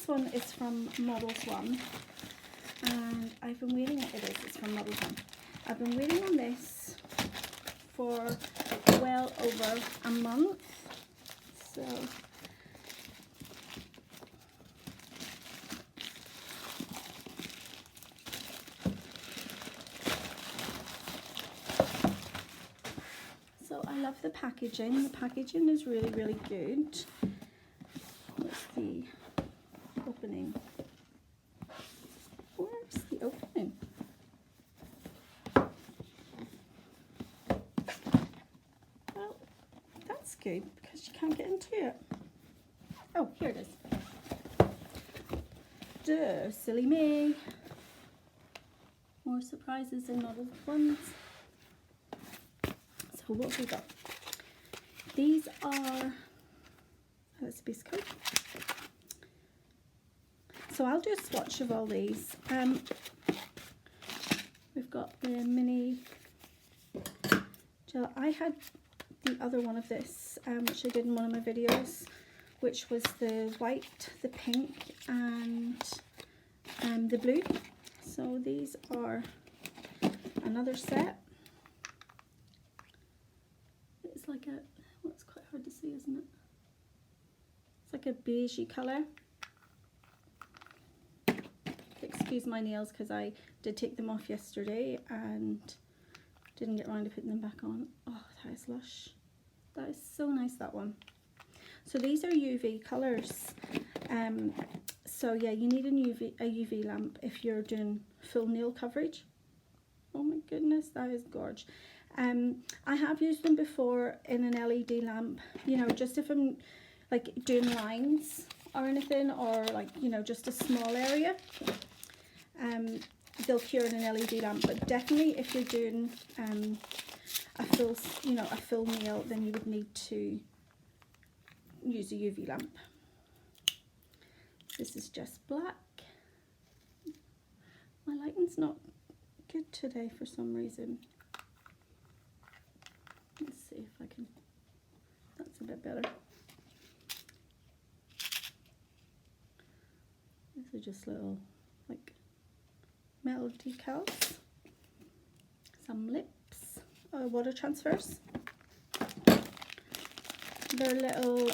this one is from Modelone, and I've been waiting, it's from Modelone. I've been waiting on this for well over a month, so I love the packaging. The packaging is really, really good. What's the opening? Where's the opening? Well, that's good because you can't get into it. Oh, here it is. Duh, silly me. More surprises than other ones. So what have we got? These are, that's a biscuit. So I'll do a swatch of all these. We've got the mini gel. I had the other one of this, which I did in one of my videos, which was the white, the pink, and the blue. So these are another set. It's like a, well, it's quite hard to see, isn't it? It's like a beigey colour. Excuse my nails because I did take them off yesterday and didn't get around to putting them back on. Oh, that is lush. That is so nice, that one. So these are UV colours. So yeah, you need a UV lamp if you're doing full nail coverage. Oh my goodness, that is gorgeous. I have used them before in an LED lamp, you know, just if I'm like doing lines or anything, or like, you know, just a small area. They'll cure in an LED lamp, but definitely if you're doing a full, you know, a full nail, then you would need to use a UV lamp. This is just black. My lighting's not good today for some reason. Let's see if I can, that's a bit better. These are just little like metal decals, some lips, water transfers. They're little,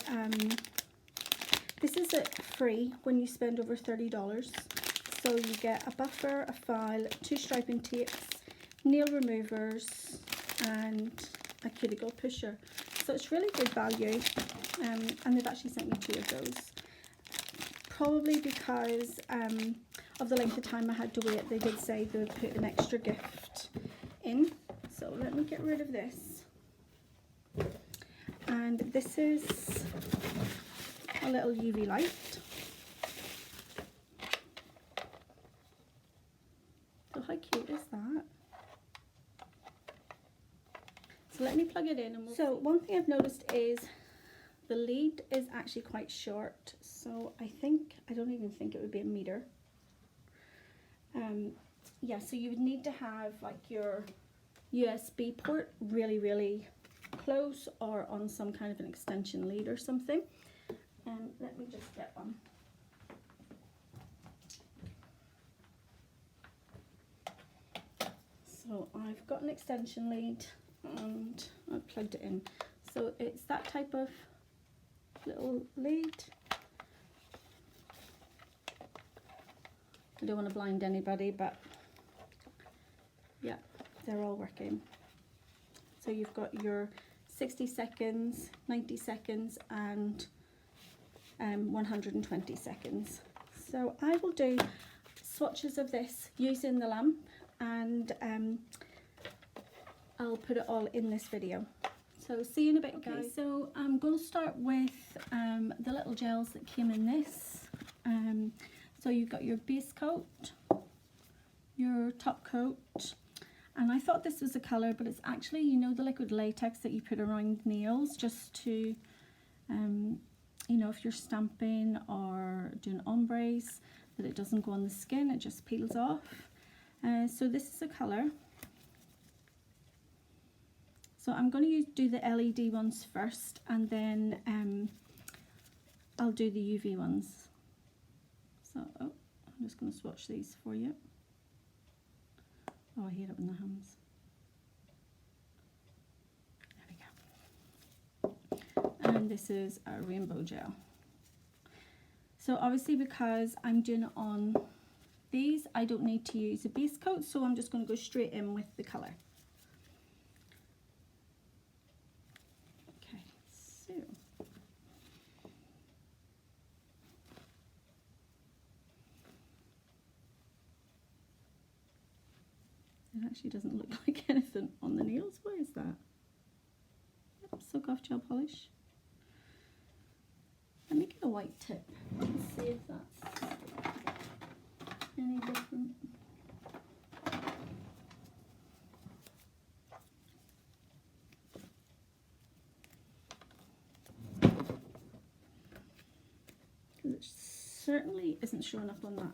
this is free when you spend over $30. So you get a buffer, a file, 2 striping tapes, nail removers, and a cuticle pusher. So it's really good value, and they've actually sent me 2 of those. Probably because of the length of time I had to wait, they did say they would put an extra gift in. So let me get rid of this. And this is a little UV light. So how cute is that? So let me plug it in. And so one thing I've noticed is the lead is actually quite short. So I don't even think it would be a meter. Yeah, so you would need to have like your USB port really, really close, or on some kind of an extension lead or something. Let me just get one. So I've got an extension lead and I've plugged it in. So it's that type of little lead. I don't want to blind anybody, but yeah, they're all working. So you've got your 60 seconds, 90 seconds, and 120 seconds. So I will do swatches of this using the lamp, and I'll put it all in this video. So see you in a bit, guys. Okay, so I'm going to start with the little gels that came in this. So you've got your base coat, your top coat, and I thought this was a colour, but it's actually, you know, the liquid latex that you put around nails just to, you know, if you're stamping or doing ombres, that it doesn't go on the skin, it just peels off. So this is a colour. So I'm going to do the LED ones first, and then I'll do the UV ones. So, oh, I'm just going to swatch these for you. Oh, I hate it in the hands. There we go. And this is a rainbow gel. So obviously because I'm doing it on these, I don't need to use a base coat, so I'm just going to go straight in with the colour. Okay, so it actually doesn't look like anything on the nails. What is that? Yep, soak off gel polish. Let me get a white tip and see if that's any different. Because it certainly isn't showing up on that.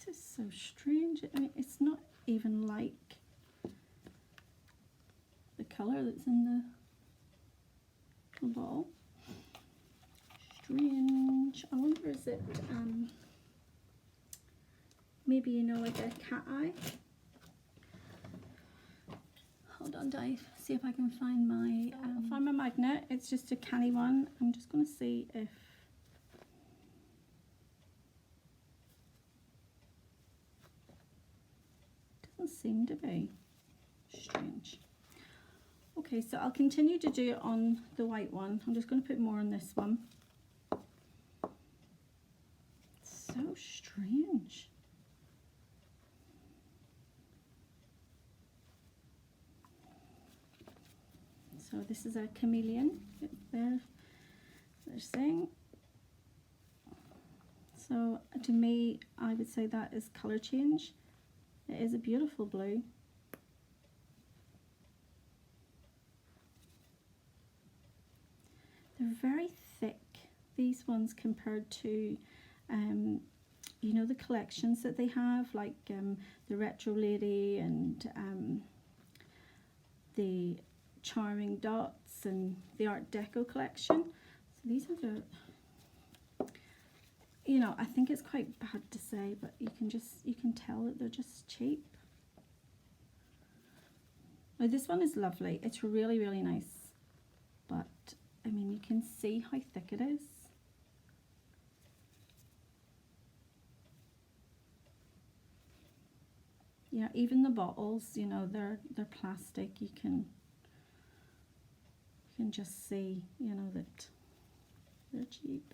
This is so strange. I mean, it's not even like the colour that's in the bottle. Strange. I wonder, is it maybe, you know, like a cat eye? Hold on, Dave. See if I can find my find my magnet. It's just a canny one. I'm just going to see if doesn't seem to be. Strange. Okay, so I'll continue to do it on the white one. I'm just going to put more on this one. So strange. So this is a chameleon. They're saying. So to me, I would say that is colour change. It is a beautiful blue. They're very thick, these ones, compared to you know, the collections that they have, like the Retro Lady and the Charming Dots and the Art Deco collection. So these are the, you know, I think it's quite bad to say, but you can tell that they're just cheap. Now this one is lovely. It's really, really nice, but I mean, you can see how thick it is. Yeah, even the bottles, you know, they're plastic. You can just see, you know, that they're cheap.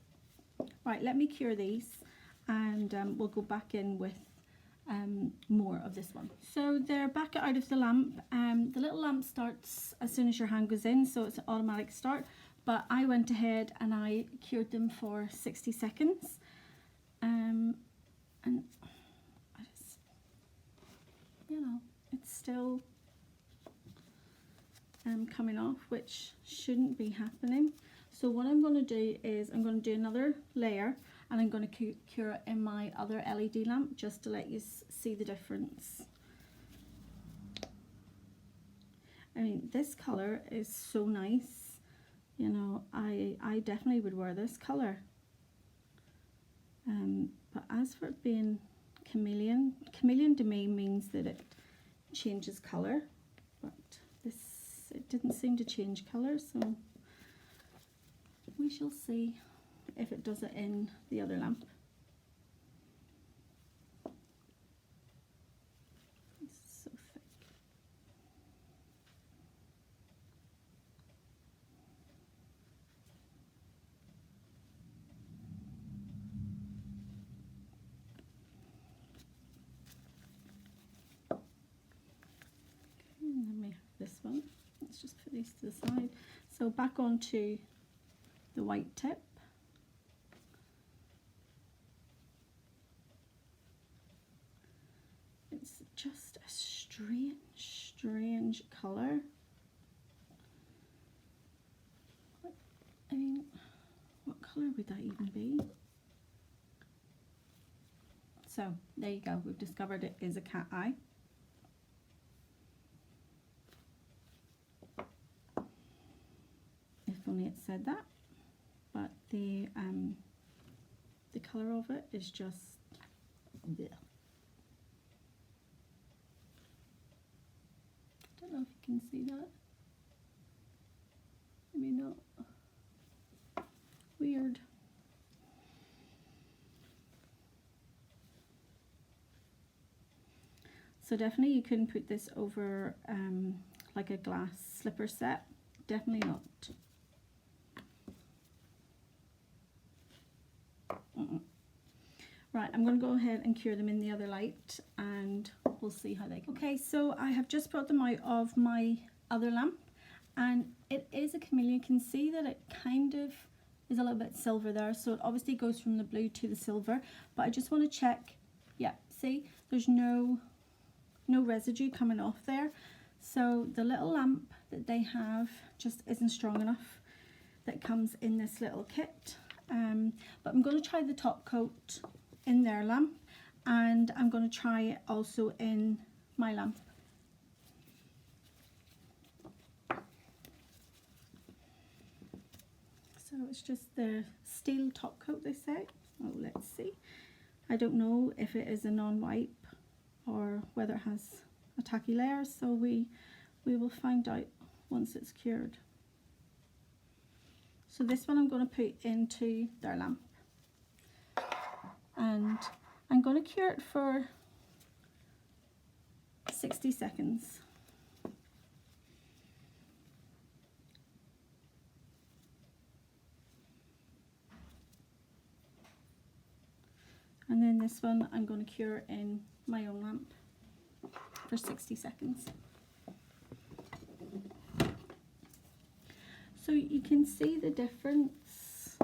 Right, let me cure these, and we'll go back in with more of this one. So they're back out of the lamp. The little lamp starts as soon as your hand goes in, so it's an automatic start. But I went ahead and I cured them for 60 seconds. And I just, you know, it's still coming off, which shouldn't be happening. So what I'm going to do is I'm going to do another layer, and I'm going to cure it in my other LED lamp just to let you see the difference. I mean, this colour is so nice. You know, I definitely would wear this colour. But as for it being chameleon to me means that it changes colour, but it didn't seem to change colour, so we shall see if it does it in the other lamp. It's so thick. And then we have this one. Let's just put these to the side. So back onto the white tip. It's just a strange colour. I mean, what colour would that even be? So there you go, we've discovered it is a cat eye. If only it said that. But the colour of it is just bleh. I don't know if you can see that. Maybe not. Weird. So definitely you couldn't put this over like a glass slipper set. Definitely not. Right, I'm going to go ahead and cure them in the other light and we'll see how they go. Okay, so I have just brought them out of my other lamp and it is a chameleon. You can see that it kind of is a little bit silver there, so it obviously goes from the blue to the silver, but I just want to check. Yeah, see, there's no residue coming off there. So the little lamp that they have just isn't strong enough that comes in this little kit. But I'm going to try the top coat in their lamp and I'm going to try it also in my lamp. So it's just the steel top coat, they say. Oh, let's see. I don't know if it is a non-wipe or whether it has a tacky layer, so we will find out once it's cured. So this one I'm going to put into their lamp and I'm going to cure it for 60 seconds. And then this one I'm going to cure in my own lamp for 60 seconds. So you can see the difference.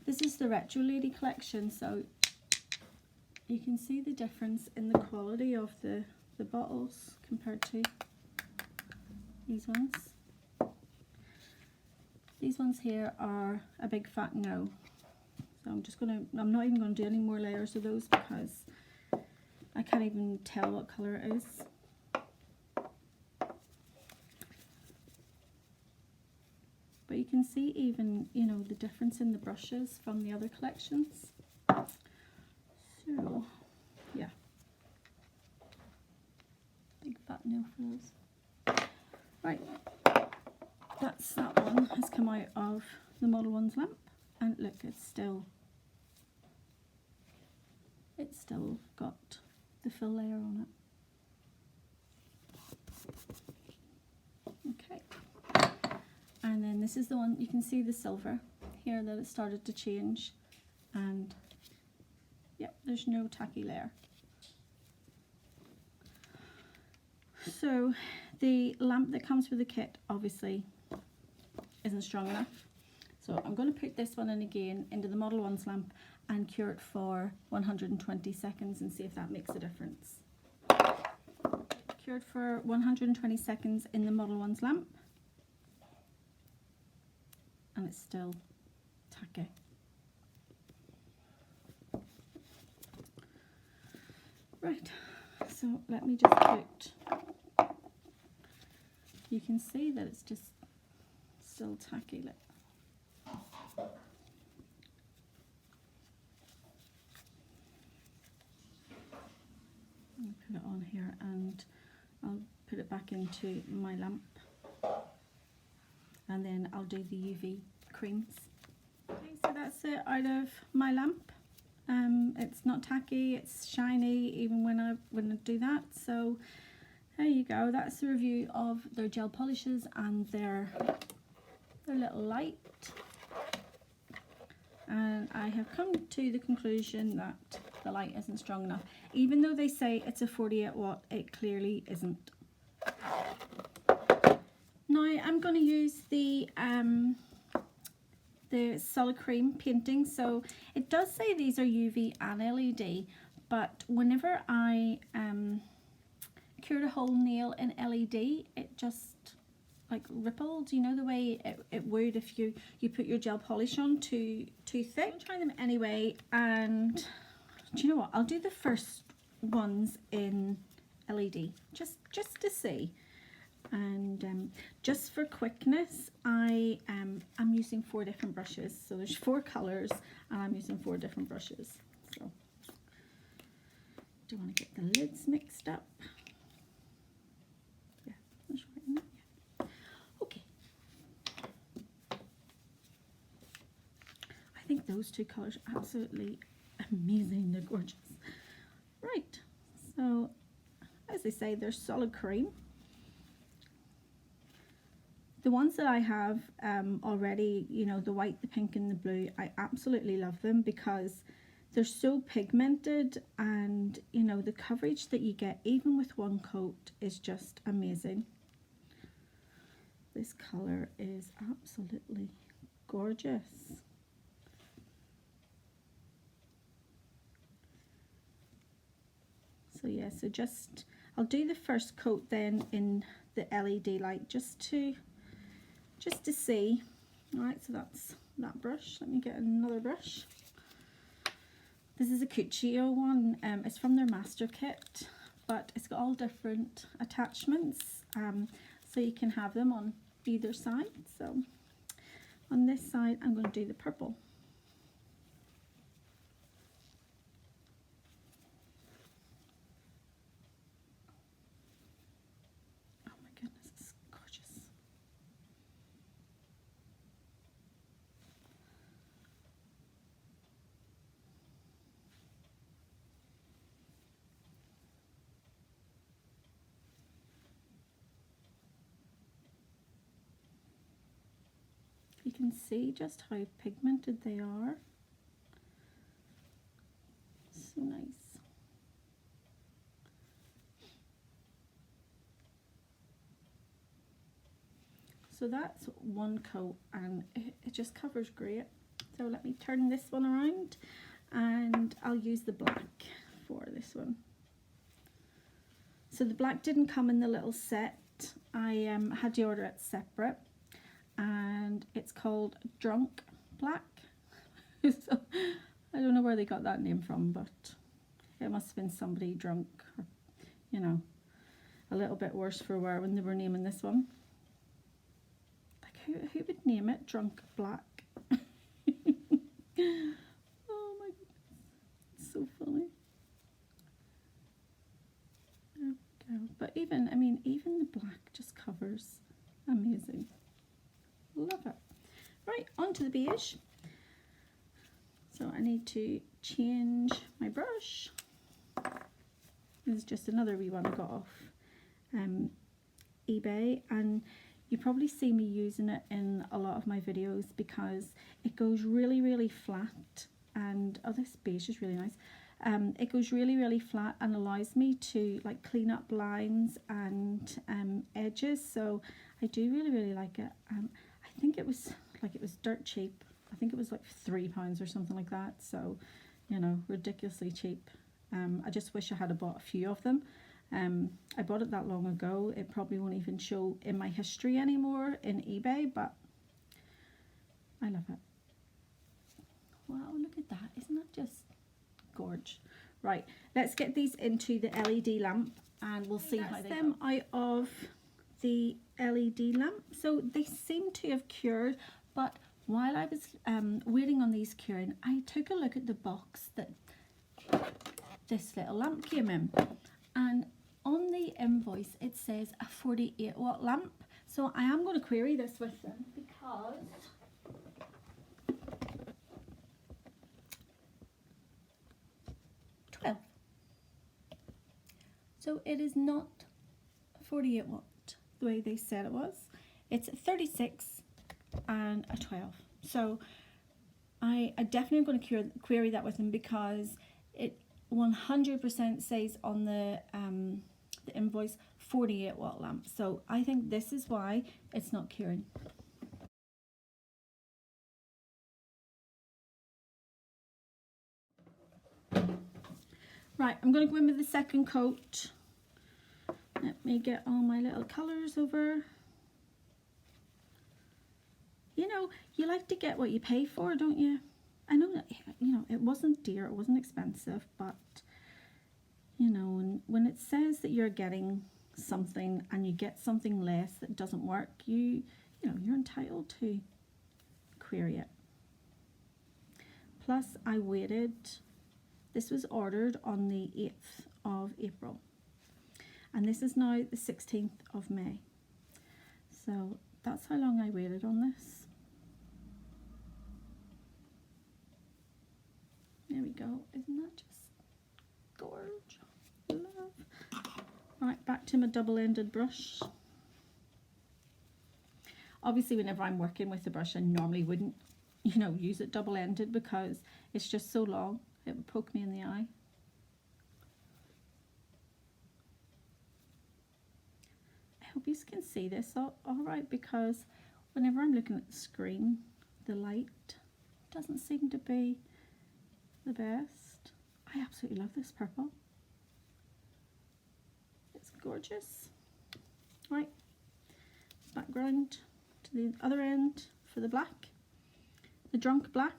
This is the Retro Lady collection, so you can see the difference in the quality of the bottles compared to these ones. These ones here are a big fat no. So I'm not even going to do any more layers of those because I can't even tell what colour it is. But you can see even, you know, the difference in the brushes from the other collections. So, yeah. Big fat no for those. Right. That one has come out of the Modelones lamp. And look, it's still got the fill layer on it. Okay. And then this is the one, you can see the silver here that it started to change, and yep, there's no tacky layer. So the lamp that comes with the kit obviously isn't strong enough. So I'm going to put this one in again into the Modelones lamp and cure it for 120 seconds and see if that makes a difference. Cured for 120 seconds in the Modelones lamp. And it's still tacky. Right, so let me just put, you can see that it's just still tacky. Look. I'll put it on here and I'll put it back into my lamp. And then I'll do the UV creams. Okay, so that's it out of my lamp. It's not tacky, it's shiny even when I do that. So there you go, that's the review of their gel polishes and their little light. And I have come to the conclusion that the light isn't strong enough. Even though they say it's a 48 watt, it clearly isn't. Now I'm going to use the solid cream painting. So it does say these are UV and LED, but whenever I cured a whole nail in LED, it just like rippled, you know, the way it would if you put your gel polish on too thick. I'm trying them anyway, and do you know what? I'll do the first ones in LED just to see. And just for quickness, I'm using 4 different brushes. So there's 4 colors, and I'm using 4 different brushes. So don't want to get the lids mixed up. Yeah, that's right in there. Yeah. Okay. I think those 2 colors are absolutely amazing. They're gorgeous. Right. So as they say, they're solid cream. The ones that I have already, you know, the white, the pink and the blue, I absolutely love them because they're so pigmented, and you know, the coverage that you get even with one coat is just amazing. This colour is absolutely gorgeous. So yeah, so just, I'll do the first coat then in the LED light just to see. Alright, so that's that brush. Let me get another brush. This is a Cuccio one. It's from their master kit, but it's got all different attachments, so you can have them on either side. So on this side, I'm going to do the purple. Oh my goodness, it's gorgeous. You can see just how pigmented they are. So nice. So that's one coat, and it just covers great. So let me turn this one around, and I'll use the black for this one. So the black didn't come in the little set. I had to order it separate, and it's called Drunk Black. So I don't know where they got that name from, but it must have been somebody drunk, or, you know, a little bit worse for wear when they were naming this one. Like, who would name it Drunk Black? Oh my goodness, it's so funny. There we go. But even, I mean, even the black just covers. Amazing. Love it. Right, on to the beige. So I need to change my brush. This is just another wee one I got off eBay, and you probably see me using it in a lot of my videos because it goes really, really flat. And oh, this beige is really nice. It goes really, really flat and allows me to like clean up lines and edges. So I do really, really like it. I think it was dirt cheap. I think it was like £3 or something like that. So, you know, ridiculously cheap. I just wish I had bought a few of them. I bought it that long ago. It probably won't even show in my history anymore in eBay, but I love it. Wow, look at that. Isn't that just gorge? Right, let's get these into the LED lamp, and we'll see how they go. Out of the LED lamp. So they seem to have cured, but while I was waiting on these curing, I took a look at the box that this little lamp came in, and on the invoice it says a 48-watt lamp. So I am going to query this with them because so it is not 48 watt the way they said it was. It's 36 and a 12. So I definitely am going to query that with them because it 100% says on the invoice 48-watt lamp. So I think this is why it's not curing. Right, I'm going to go in with the second coat. Let me get all my little colours over. You know, you like to get what you pay for, don't you? I know that, you know, it wasn't dear, it wasn't expensive, but you know, and when it says that you're getting something and you get something less that doesn't work, you know, you're entitled to query it. Plus, I waited. This was ordered on the 8th of April, and this is now the 16th of May. So that's how long I waited on this. There we go. Isn't that just gorgeous? Love. Right, back to my double-ended brush. Obviously, whenever I'm working with the brush, I normally wouldn't, you know, use it double-ended because it's just so long. It would poke me in the eye. I hope you can see this all right, because whenever I'm looking at the screen, the light doesn't seem to be the best. I absolutely love this purple. It's gorgeous. Right, background to the other end for the black, the drunk black.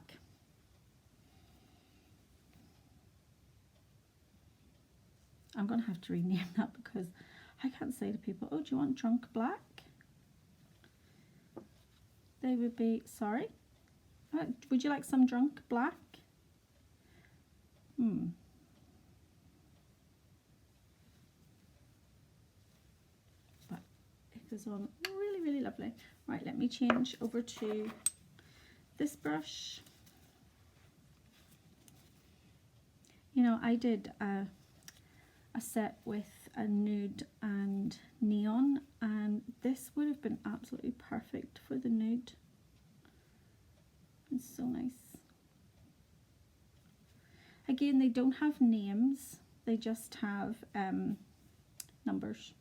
I'm going to have to rename that because I can't say to people, oh, do you want drunk black? They would be, sorry, would you like some drunk black? But it goes on really, really lovely. Right, let me change over to this brush. You know, I did a set with a nude and neon, and this would have been absolutely perfect for the nude. It's so nice. Again, they don't have names, they just have numbers.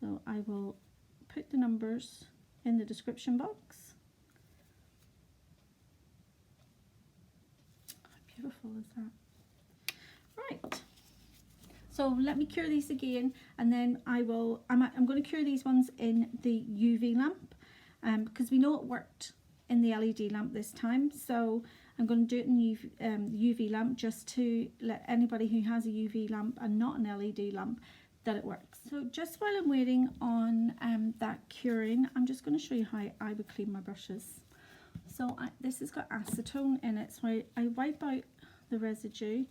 So I will put the numbers in the description box. How beautiful is that? Right, so let me cure these again, and then I'm going to cure these ones in the UV lamp, because we know it worked in the LED lamp this time, so I'm going to do it in the UV lamp just to let anybody who has a UV lamp and not an LED lamp that it works. So just while I'm waiting on that curing, I'm just going to show you how I would clean my brushes. So this has got acetone in it, so I wipe out the residue,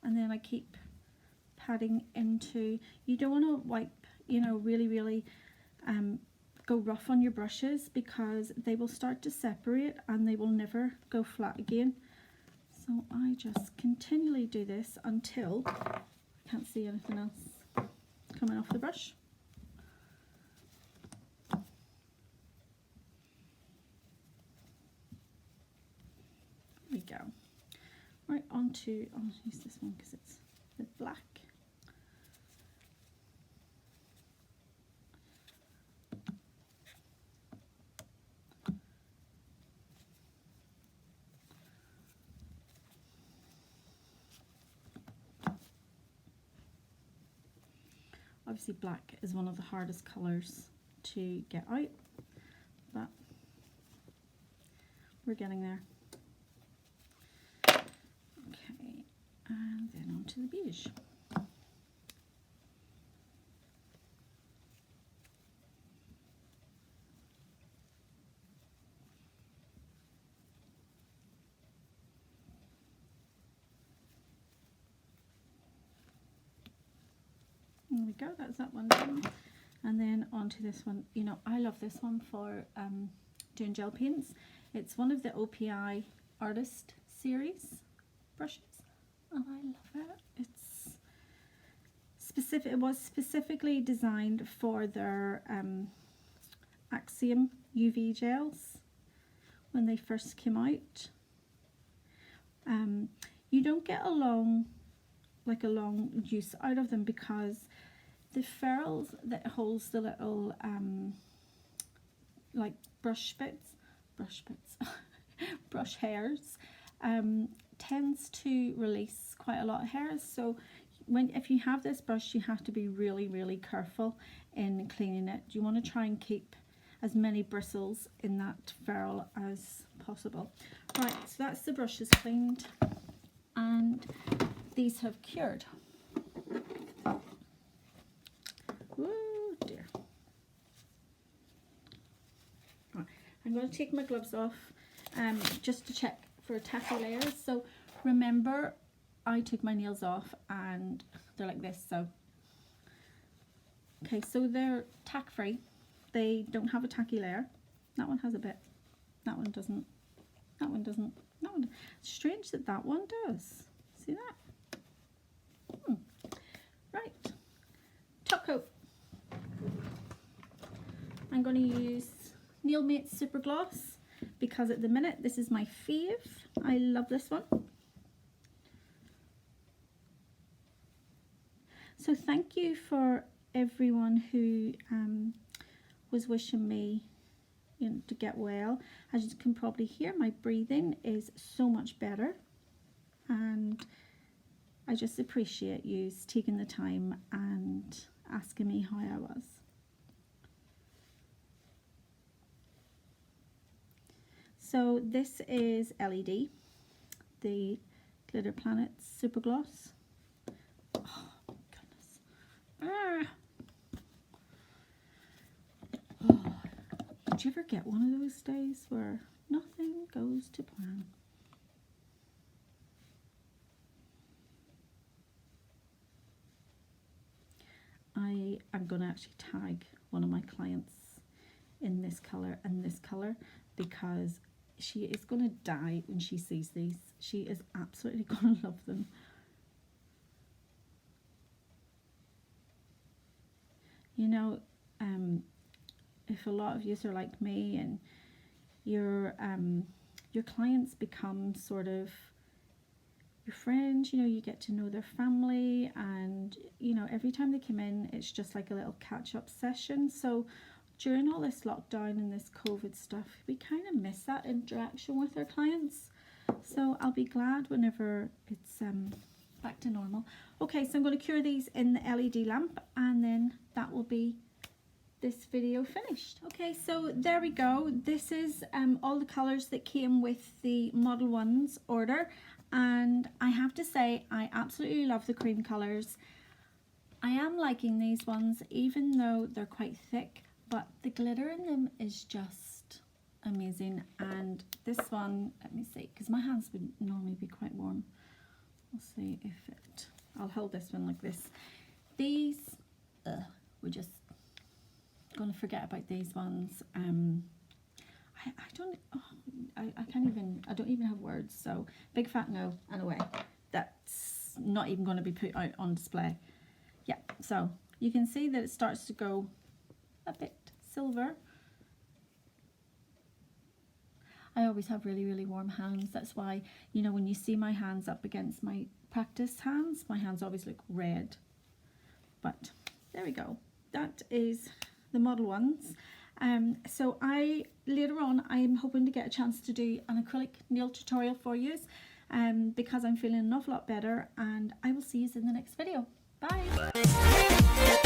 and then I keep patting into. You don't want to wipe, you know, really go rough on your brushes, because they will start to separate and they will never go flat again. So I just continually do this until I can't see anything else coming off the brush. There we go. Right, I'll use this one because it's the black. Obviously black is one of the hardest colours to get out, but we're getting there. Okay, and then on to the beige. There we go, that's that one done. And then onto this one. You know, I love this one for doing gel paints. It's one of the OPI Artist series brushes, and I love it. It's specific. It was specifically designed for their Axiom UV gels when they first came out. You don't get a long use out of them because the ferrules that holds the little like brush hairs tends to release quite a lot of hairs. So if you have this brush, you have to be really careful in cleaning it. You want to try and keep as many bristles in that ferrule as possible. Right, so that's the brushes cleaned, and these have cured. Oh dear. Right, I'm going to take my gloves off just to check for tacky layers. So remember, I took my nails off and they're like this. So okay, so they're tack free. They don't have a tacky layer. That one has a bit. That one doesn't. That one doesn't. That one. It's strange that that one does. See that? Right. Top coat. I'm going to use Nail Mate Super Gloss because at the minute this is my fave. I love this one. So thank you for everyone who was wishing me, you know, to get well. As you can probably hear, my breathing is so much better, and I just appreciate you taking the time and asking me how I was. So this is LED, the Glitter Planet Super Gloss. Oh my goodness. Ah. Oh, did you ever get one of those days where nothing goes to plan? I'm going to actually tag one of my clients in this colour and this colour because she is going to die when she sees these. She is absolutely going to love them. You know, if a lot of you are like me and your clients become sort of your friends, you know, you get to know their family, and you know, every time they come in it's just like a little catch-up session. So during all this lockdown and this COVID stuff, we kind of miss that interaction with our clients. So I'll be glad whenever it's back to normal. Okay, so I'm going to cure these in the LED lamp, and then that will be this video finished. Okay, so there we go. This is all the colors that came with the Modelones order, and I have to say I absolutely love the cream colors. I am liking these ones even though they're quite thick, but the glitter in them is just amazing. And this one, let me see, because my hands would normally be quite warm. We'll see if it, I'll hold this one like this. These, we're just going to forget about these ones. I can't even, I don't even have words. So big fat no and away. That's not even going to be put out on display. Yeah, so you can see that it starts to go a bit silver. I always have really, really warm hands. That's why, you know, when you see my hands up against my practice hands, my hands always look red. But there we go. That is the Modelones. So later on I'm hoping to get a chance to do an acrylic nail tutorial for you because I'm feeling an awful lot better, and I will see you in the next video. Bye.